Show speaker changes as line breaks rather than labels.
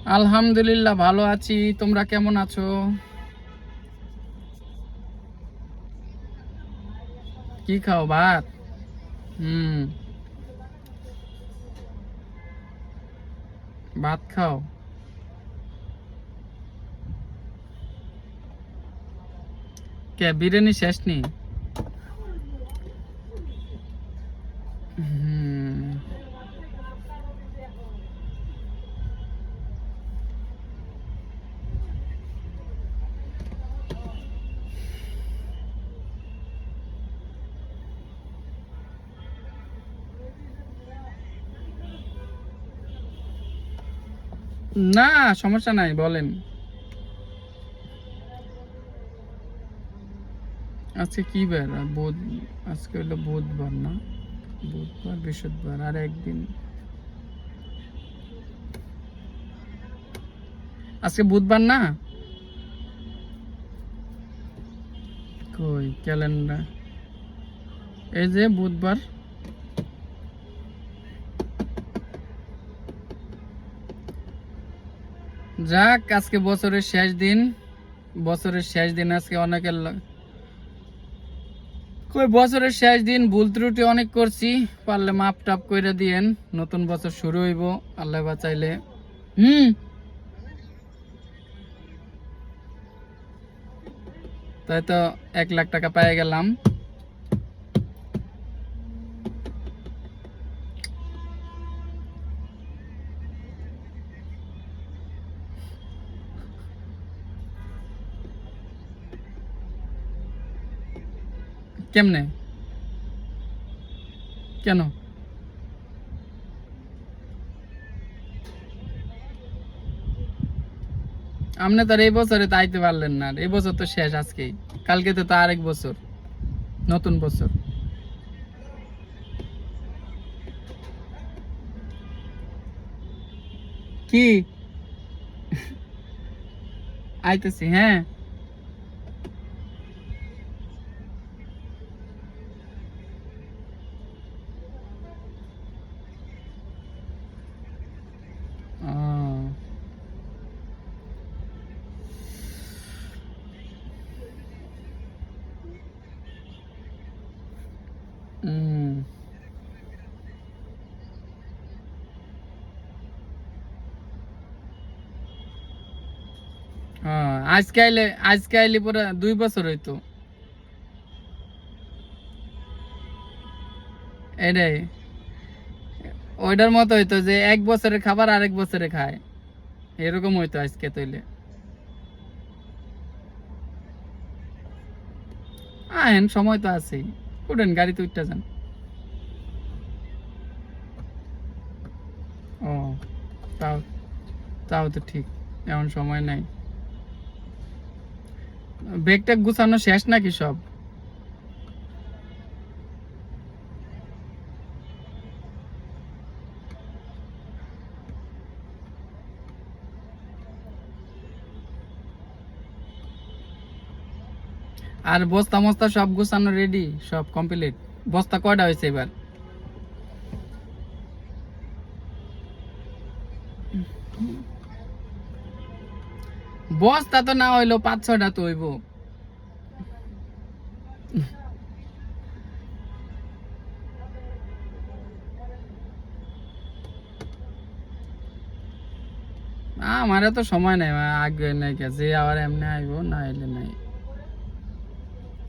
আলহামদুলিল্লাহ ভালো আছি, তোমরা কেমন আছো? কি খাও, ভাত? হুম। ভাত খাও? কে বিরিয়ানি শেষ নি? হুম। না, সমস্যা নাই, বলেন। আজকে কি বার? বুধ। আজকে হলো বুধবার না? বুধবার, বৃহস্পতিবার আর একদিন। আজকে বুধবার না? কই ক্যালেন্ডার? এই যে বুধবার। যাক, আজকে বছরের শেষ দিন। বছরের শেষ দিন আজকে অনেকের কই বছরের শেষ দিন, ভুল ত্রুটি অনেক করছি, পারলে মাপ টাপ কইরা দিয়েন। নতুন বছর শুরু হইব আল্লাহ বাঁচাইলে। হুম। তাই তো 1 লাখ টাকা পেয়ে গেলাম। কেমনে? কেন? আপনি তো আর এই বছরে তো আইতে পারলেন না, এই বছর তো শেষ আজকেই। কালকে তো আরেক বছর, নতুন বছর। কি? আইতেছি, হ্যাঁ। ও। হুম। আজকে আইলে পরে 2 বছর হইতো। এটাই। ওইটার মতো হইতো যে 1 বছরের খাবার আরেক বছরে খায়, এরকম হইতো আজকে তৈলে। আহেন, সময় তো আছেই। উঠেন, গাড়িতে উঠতে যান। ও, তাও তাও তো ঠিক, এমন সময় নাই। ব্যাগটা গুছানো শেষ নাকি সব? আর বস্তা মস্তা সব গুছানো রেডি, সব কমপ্লিট? বস্তা কয়টা হয়েছে এবার? বস্তা তো না হইলো 5-6টা তো হইব। আমার তো সময় নাই, আগে নাই, যে আবার এমনি আইব, না এলে নাই।